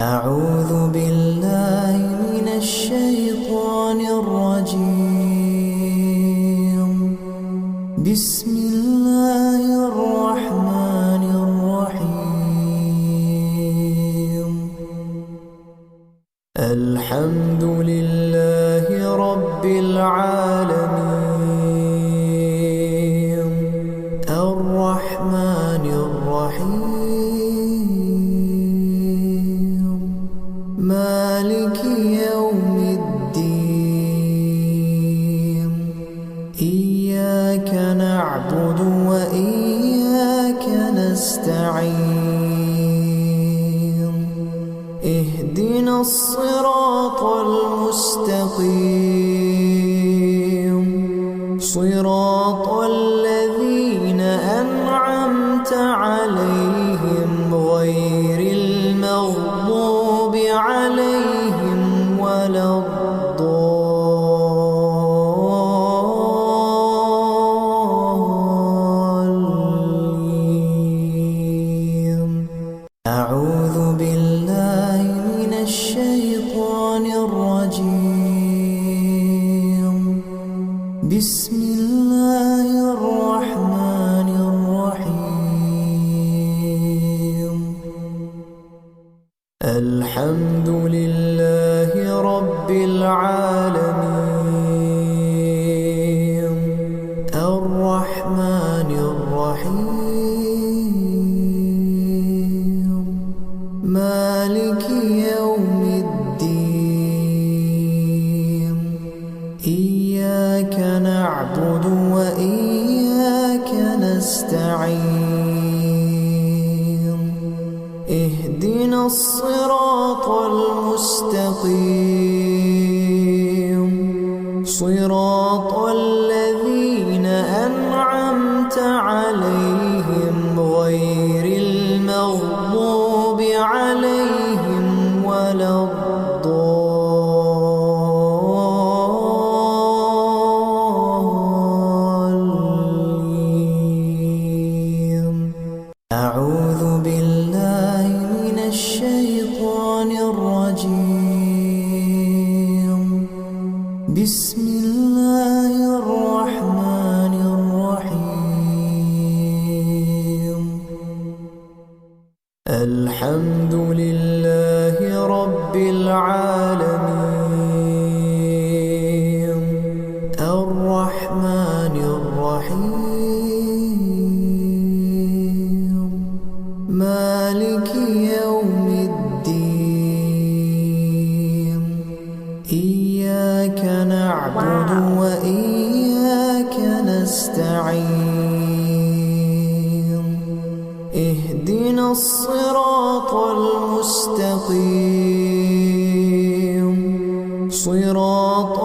أعوذ بالله من الشيطان الرجيم. بسم الله الرحمن الرحيم. الحمد لله رب العالمين الرحمن الرحيم مالك يوم الدين. إياك نعبد وإياك نستعين. اهدنا الصراط المستقيم صراط الذين أنعمت عليهم غير المغضوب عليهم ولا الضالين. أعوذ بالله من الشيطان الرجيم. بسم الله الرحمن الرحيم. الحمد لله رب العالمين الرحمن الرحيم مالك يوم الدين. إياك نعبد وإياك نستعين. اهدنا الصراط المستقيم صراط الذين أنعمت عليهم غير المغضوب عليهم ولا الضالين. أعوذ بالله من الشيطان الرجيم. بسم الله الرحمن الرحيم. الحمد لله رب العالمين الرحمن الرحيم مالك يوم الدين. إياك نعبد وإياك نستعين. اهدنا الصراط المستقيم صراط